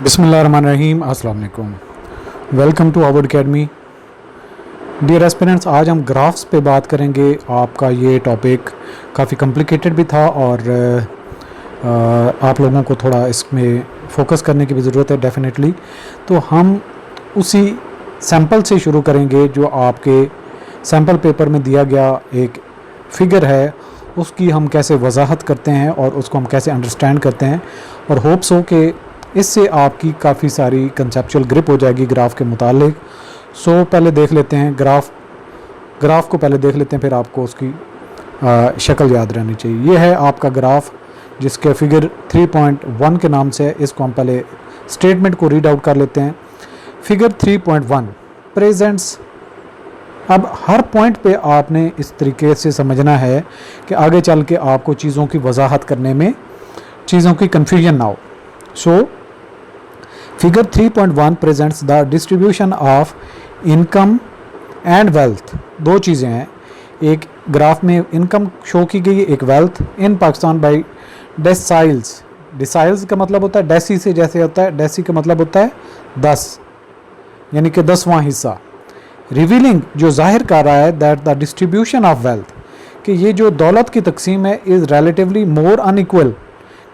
बिस्मिल्लाहिर्रहमानिर्रहीम, अस्सलाम वालेकुम। Welcome to our academy. Dear aspirants, आज हम ग्राफ्स पे बात करेंगे। आपका ये टॉपिक काफ़ी कॉम्प्लिकेटेड भी था और आप लोगों को थोड़ा इसमें फोकस करने की भी ज़रूरत है डेफिनेटली। तो हम उसी सैंपल से शुरू करेंगे जो आपके सैंपल पेपर में दिया गया एक फ़िगर है, उसकी हम कैसे वजाहत करते हैं और उसको हम कैसे अंडरस्टैंड करते हैं, और होप्स हो कि इससे आपकी काफ़ी सारी कंसेप्चुअल ग्रिप हो जाएगी ग्राफ के मुतालिक। सो पहले देख लेते हैं ग्राफ को पहले देख लेते हैं, फिर आपको उसकी शक्ल याद रहनी चाहिए। ये है आपका ग्राफ जिसके फिगर 3.1 के नाम से है। इसको हम पहले स्टेटमेंट को रीड आउट कर लेते हैं। Figure 3.1 presents. अब हर पॉइंट पे आपने इस तरीके से समझना है कि आगे चल के आपको चीज़ों की वजाहत करने में चीज़ों की कन्फ्यूजन ना हो। So figure 3.1 presents the distribution of income and wealth. दो चीज़ें हैं, एक ग्राफ में इनकम शो की गई है, एक wealth in Pakistan by deciles. Deciles का मतलब होता है डेसी से, जैसे होता है डेसी का मतलब होता है 10, यानी कि 10वां हिस्सा। रिवीलिंग जो जाहिर कर रहा है that the distribution of wealth, कि ये जो दौलत की तकसीम है इज़ रिलेटिवली मोर अनइक्वल,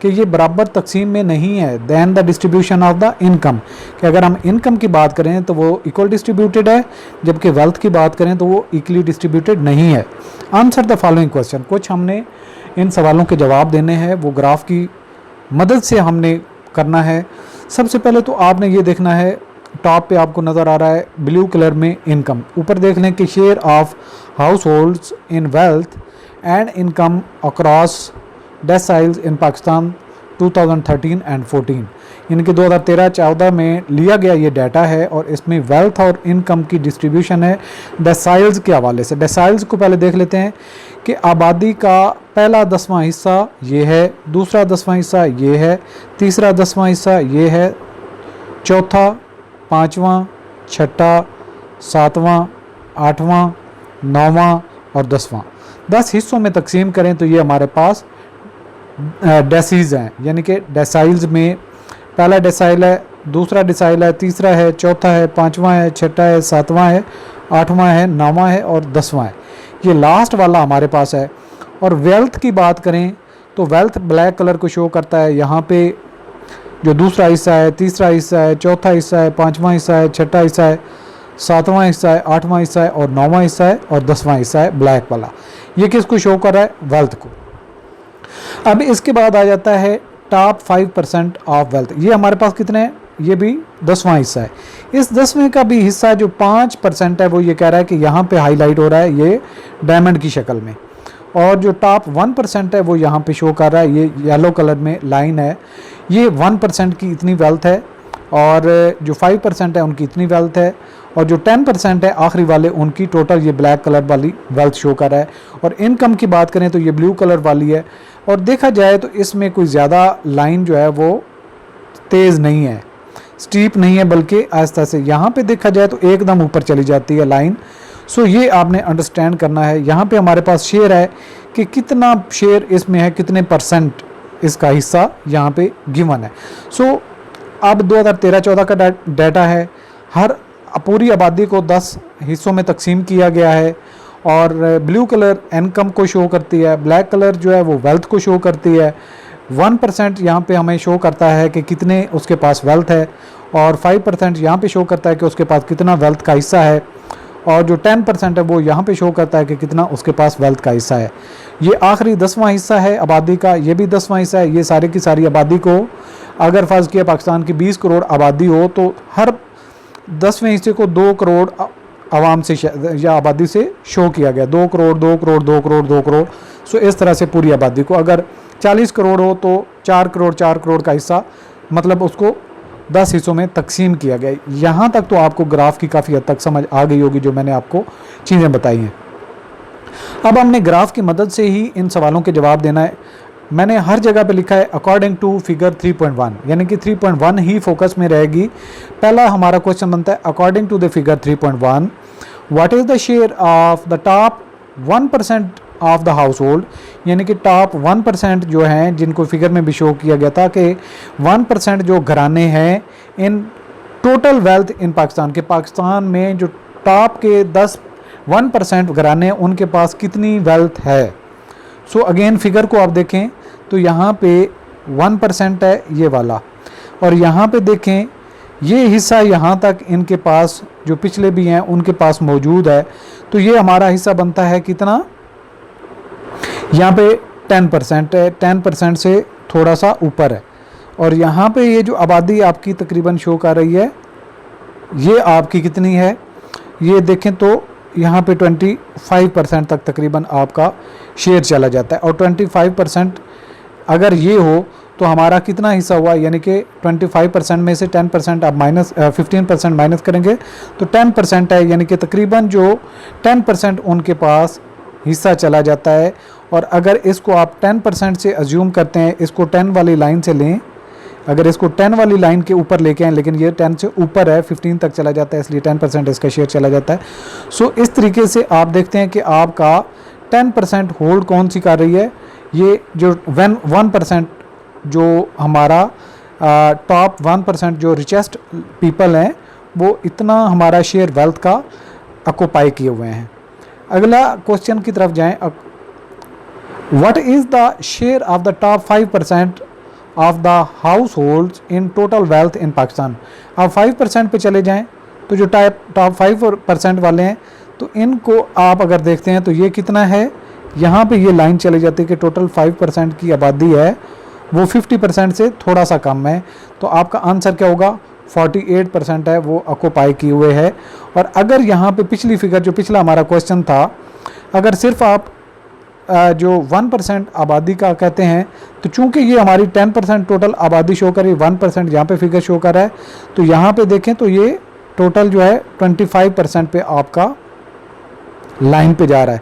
कि ये बराबर तकसीम में नहीं है than the distribution of the income. कि अगर हम इनकम की बात करें तो वो इक्वल डिस्ट्रीब्यूटेड है, जबकि वेल्थ की बात करें तो वो इक्वली डिस्ट्रीब्यूटेड नहीं है। Answer the following question. कुछ हमने इन सवालों के जवाब देने हैं, वो ग्राफ की मदद से हमने करना है। सबसे पहले तो आपने ये देखना है, टॉप पे आपको नज़र आ रहा है ब्लू कलर में इनकम। ऊपर देख लें कि share of households in wealth and income across deciles in Pakistan 2013 and 14, यानी कि 2013-14 में लिया गया ये डाटा है और इसमें वेल्थ और इनकम की डिस्ट्रीब्यूशन है डेसाइल्स के हवाले से। डेसाइल्स को पहले देख लेते हैं कि आबादी का पहला 10वां हिस्सा ये है, दूसरा 10वां हिस्सा ये है, तीसरा 10वां हिस्सा ये है, चौथा, पाँचवां, छठा, सातवां, आठवां, नौवां और 10वां। 10 हिस्सों में तकसीम करें तो ये हमारे पास डेसीज हैं, यानी कि डेसाइल्स में पहला डेसाइल है, दूसरा डेसाइल है, तीसरा है, चौथा है, पाँचवां है, छठा है, सातवां है, आठवां है, नौवां है और 10वां है। ये लास्ट वाला हमारे पास है। और वेल्थ की बात करें तो वेल्थ ब्लैक कलर को शो करता है। यहाँ पे जो दूसरा हिस्सा है, तीसरा हिस्सा है, चौथा हिस्सा है, पाँचवां हिस्सा है, छठा हिस्सा है, सातवां हिस्सा है, आठवां हिस्सा है और नौवां हिस्सा है और 10वां हिस्सा है ब्लैक वाला। ये किसको शो कर रहा है? वेल्थ को। अब इसके बाद आ जाता है टॉप 5% ऑफ वेल्थ। ये हमारे पास कितने हैं? ये भी 10वां हिस्सा है। इस 10वें का भी हिस्सा जो 5% है वो ये कह रहा है कि यहाँ पे हाईलाइट हो रहा है ये डायमंड की शक्ल में, और जो टॉप 1% है वो यहाँ पे शो कर रहा है, ये येलो कलर में लाइन है। ये 1% की इतनी वेल्थ है और जो 5% है उनकी इतनी वेल्थ है, और जो 10% है आखिरी वाले उनकी टोटल ये ब्लैक कलर वाली वेल्थ शो कर रहा है। और इनकम की बात करें तो ये ब्लू कलर वाली है, और देखा जाए तो इसमें कोई ज़्यादा लाइन जो है वो तेज़ नहीं है, स्टीप नहीं है, बल्कि आहिस्ता से यहाँ पे देखा जाए तो एकदम ऊपर चली जाती है लाइन। सो ये आपने अंडरस्टैंड करना है। यहाँ पे हमारे पास शेयर है कि कितना शेयर इसमें है, कितने परसेंट इसका हिस्सा यहाँ पे गिवन है। सो अब 2013-14 का डाटा है। हर पूरी आबादी को 10 हिस्सों में तकसीम किया गया है, और ब्लू कलर इनकम को शो करती है, ब्लैक कलर जो है वो वेल्थ को शो करती है। 1% यहाँ पे हमें शो करता है कि कितने उसके पास वेल्थ है, और 5% यहाँ पे शो करता है कि उसके पास कितना वेल्थ का हिस्सा है, और जो 10% है वो यहाँ पे शो करता है कि कितना उसके पास वेल्थ का हिस्सा है। ये आखिरी 10वां हिस्सा है आबादी का, ये भी 10वां हिस्सा है। ये सारी की सारी आबादी को अगर फ़र्ज़ किया पाकिस्तान की 20 करोड़ आबादी हो तो हर 10वें हिस्से को 2 करोड़ आवाम से या आबादी से शो किया गया। 2 करोड़ 2 करोड़ 2 करोड़ 2 करोड़। सो इस तरह से पूरी आबादी को, अगर 40 करोड़ हो तो 4 करोड़ 4 करोड़ का हिस्सा, मतलब उसको 10 हिस्सों में तकसीम किया गया। यहाँ तक तो आपको ग्राफ की काफ़ी हद तक समझ आ गई होगी जो मैंने आपको चीज़ें बताई हैं। अब हमने ग्राफ की मदद से ही इन सवालों के जवाब देना है। मैंने हर जगह पे लिखा है अकॉर्डिंग टू फिगर 3.1, यानी कि 3.1 ही फोकस में रहेगी। पहला हमारा क्वेश्चन बनता है according to the figure 3.1 what is the share of the top 1% of the household, यानी कि टॉप 1% जो हैं, जिनको फिगर में भी शो किया गया था कि 1% जो घराने हैं in total wealth in Pakistan, के पाकिस्तान में जो टॉप के 1% घराने हैं उनके पास कितनी वेल्थ है। सो अगेन फिगर को आप देखें तो यहाँ पे 1% है ये वाला, और यहाँ पे देखें ये हिस्सा यहाँ तक इनके पास जो पिछले भी हैं उनके पास मौजूद है। तो ये हमारा हिस्सा बनता है कितना, यहाँ पे 10% है, 10% से थोड़ा सा ऊपर है। और यहाँ पे ये जो आबादी आपकी तकरीबन शो कर रही है ये आपकी कितनी है, ये देखें तो यहाँ पे 25% तक तकरीबन आपका शेयर चला जाता है। और 25% अगर ये हो तो हमारा कितना हिस्सा हुआ, यानी कि 25% में से 10% आप 15% माइनस करेंगे तो 10% है, यानी कि तकरीबन जो 10% उनके पास हिस्सा चला जाता है। और अगर इसको आप 10% से अज्यूम करते हैं, इसको 10 वाली लाइन से लें, अगर इसको 10 वाली लाइन के ऊपर लेके आएँ, लेकिन ये 10 से ऊपर है, 15 तक चला जाता है, इसलिए 10% इसका शेयर चला जाता है। सो इस तरीके से आप देखते हैं कि आपका 10% होल्ड कौन सी कर रही है, ये जो 1% जो हमारा टॉप 1% जो रिचेस्ट पीपल हैं वो इतना हमारा शेयर वेल्थ का ऑक्यूपाई किए हुए हैं। अगला क्वेश्चन की तरफ जाएं, what is the share of the top 5% of the house holds in total wealth in Pakistan. आप 5% पे चले जाएं तो जो टॉप 5% वाले हैं तो इनको आप अगर देखते हैं तो ये कितना है, यहाँ पे ये लाइन चली जाती है कि टोटल 5% की आबादी है वो 50% से थोड़ा सा कम है। तो आपका आंसर क्या होगा, 48% है वो ऑक्यूपाई किए हुए है। और अगर यहाँ पे पिछली फिगर जो पिछला हमारा क्वेश्चन था, अगर सिर्फ आप जो 1% आबादी का कहते हैं तो चूंकि ये हमारी 10% टोटल आबादी शो कर रही है, 1% यहाँ पे फिगर शो कर रहा है, तो यहाँ पे देखें तो ये टोटल जो है 25% पे आपका लाइन पे जा रहा है।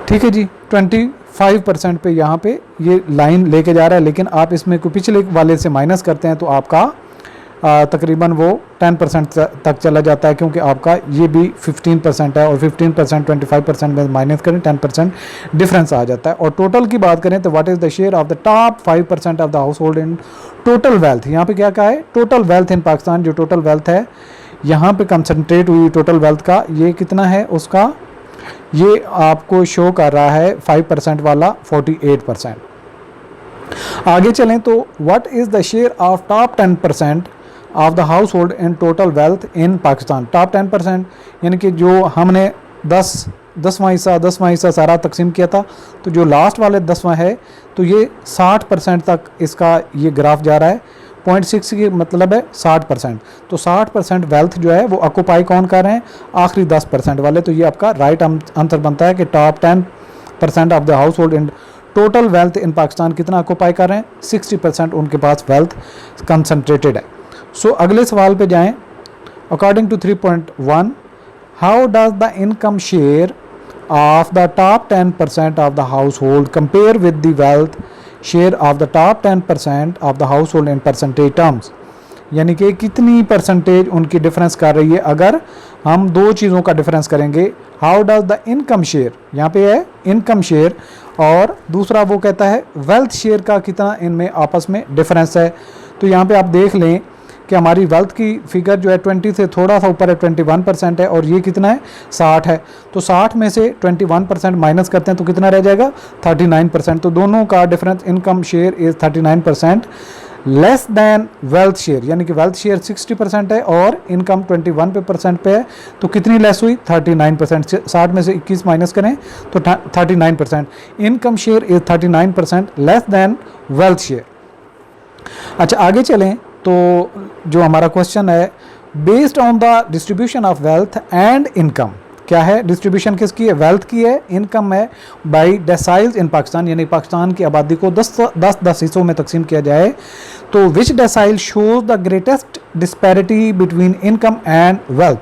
ठीक है जी, 25% पे यहाँ पे ये लाइन लेके जा रहा है, लेकिन आप इसमें कोई पिछले वाले से माइनस करते हैं तो आपका तकरीबन वो 10% तक चला जाता है, क्योंकि आपका ये भी 15% है और 15% 25% में माइनस करें 10% डिफरेंस आ जाता है। और टोटल की बात करें तो what is the share of the top 5% of the household in total wealth. यहाँ पे क्या कहा है, टोटल वेल्थ इन पाकिस्तान, जो टोटल वेल्थ है यहाँ पे कंसनट्रेट हुई टोटल वेल्थ का ये कितना है उसका, ये आपको शो कर रहा है 5% वाला 48%। आगे चलें तो what is the share of top 10% of the household in total wealth in Pakistan. Top 10% यानी कि जो हमने 10वां हिस्सा सारा तकसीम किया था, तो जो लास्ट वाले 10वां है तो ये 60% तक इसका ये ग्राफ जा रहा है। 0.6 की मतलब है 60%, तो 60% वेल्थ जो है वो ऑक्यूपाई कौन कर रहे हैं, आखिरी 10% वाले। तो ये आपका राइट आंसर बनता है कि top 10% of the household in total wealth in Pakistan कितना ऑक्यूपाई कर रहे हैं, 60% उनके पास वेल्थ कंसनट्रेटेड है। सो अगले सवाल पे जाएं, according to 3.1 how does the income share of the top 10% of the household compare with the wealth share of the top 10% of the household in percentage terms, यानी कि कितनी percentage उनकी difference कर रही है। अगर हम दो चीज़ों का डिफरेंस करेंगे, how does the income share, यहाँ पे है इनकम शेयर, और दूसरा वो कहता है वेल्थ शेयर का कितना इनमें आपस में डिफरेंस है। तो यहाँ पे आप देख लें कि हमारी वेल्थ की फिगर जो है 20 से थोड़ा सा ऊपर है, 21% है, और ये कितना है 60 है। तो 60 में से 21% माइनस करते हैं तो कितना रह जाएगा 39%। तो दोनों का difference income share is 39% less than wealth share, यानी कि वेल्थ शेयर 60% है और इनकम 21% पे है, तो कितनी लेस हुई 39%। 60 में से 21 माइनस करें तो 39%। Income share is 39% less than wealth share. अच्छा आगे चलें तो जो हमारा क्वेश्चन है, based on the distribution of wealth and income, क्या है डिस्ट्रीब्यूशन किसकी है, वेल्थ की है, इनकम है, बाई डेसाइल्स इन पाकिस्तान, यानी पाकिस्तान की आबादी को 10 हिस्सों में तकसीम किया जाए तो which decile shows the greatest disparity between income and wealth,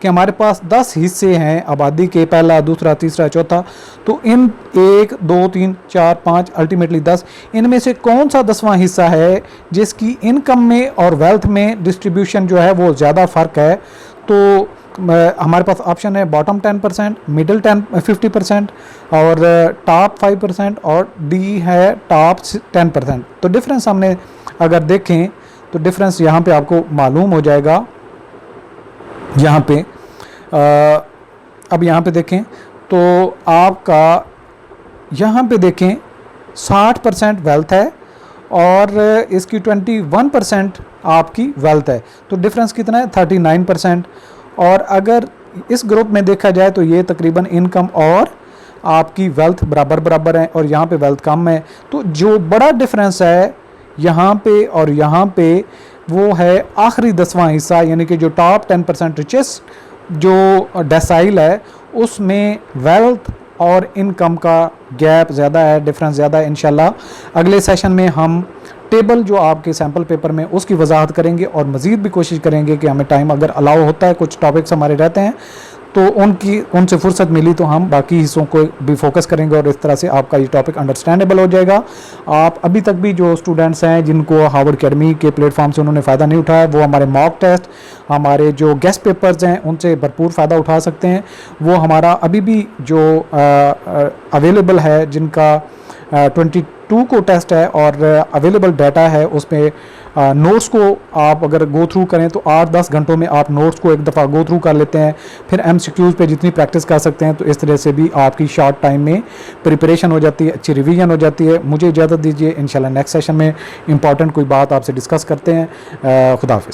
कि हमारे पास 10 हिस्से हैं आबादी के, पहला दूसरा तीसरा चौथा, तो इन 1 2 3 4 5 अल्टीमेटली 10, इनमें से कौन सा 10वां हिस्सा है जिसकी इनकम में और वेल्थ में डिस्ट्रीब्यूशन जो है वो ज़्यादा फ़र्क है। तो हमारे पास ऑप्शन है बॉटम 10%, मिडिल 50% और टॉप 5% और डी है टॉप 10%। तो डिफरेंस हमने अगर देखें तो डिफरेंस यहाँ पे आपको मालूम हो जाएगा। यहाँ पे अब यहाँ पे देखें तो आपका यहाँ पे देखें 60% वेल्थ है और इसकी 21% आपकी वेल्थ है। तो डिफरेंस कितना है? 39%। और अगर इस ग्रुप में देखा जाए तो ये तकरीबन इनकम और आपकी वेल्थ बराबर बराबर है और यहाँ पे वेल्थ कम है। तो जो बड़ा डिफरेंस है यहाँ पे और यहाँ पे वो है आखिरी 10वां हिस्सा, यानी कि जो टॉप 10% रिचेस्ट जो डेसाइल है उसमें वेल्थ और इनकम का गैप ज़्यादा है, डिफरेंस ज़्यादा है। इंशाल्लाह अगले सेशन में हम टेबल जो आपके सैम्पल पेपर में उसकी वजाहत करेंगे और मज़ीद भी कोशिश करेंगे कि हमें टाइम अगर अलाउ होता है, कुछ टॉपिक्स हमारे रहते हैं तो उनसे फुर्सत मिली तो हम बाकी हिस्सों को भी फोकस करेंगे और इस तरह से आपका ये टॉपिक अंडरस्टैंडेबल हो जाएगा। आप अभी तक भी जो स्टूडेंट्स हैं जिनको हार्वर्ड अकेडमी के प्लेटफॉर्म से उन्होंने फ़ायदा नहीं उठाया, वो हमारे मॉक टेस्ट, हमारे जो गेस्ट पेपर्स हैं उनसे भरपूर फ़ायदा उठा सकते हैं। वो हमारा अभी भी जो अवेलेबल है, जिनका 22 को टेस्ट है और अवेलेबल डाटा है, उसमें नोट्स को आप अगर गो थ्रू करें तो 8-10 घंटों में आप नोट्स को एक दफ़ा गो थ्रू कर लेते हैं। फिर MCQs पे जितनी प्रैक्टिस कर सकते हैं तो इस तरह से भी आपकी शॉर्ट टाइम में प्रिपरेशन हो जाती है, अच्छी रिवीजन हो जाती है। मुझे इजाज़त दीजिए, इंशाल्लाह नेक्स्ट सेशन में इंपॉर्टेंट कोई बात आपसे डिस्कस करते हैं। खुदा हाफिज़।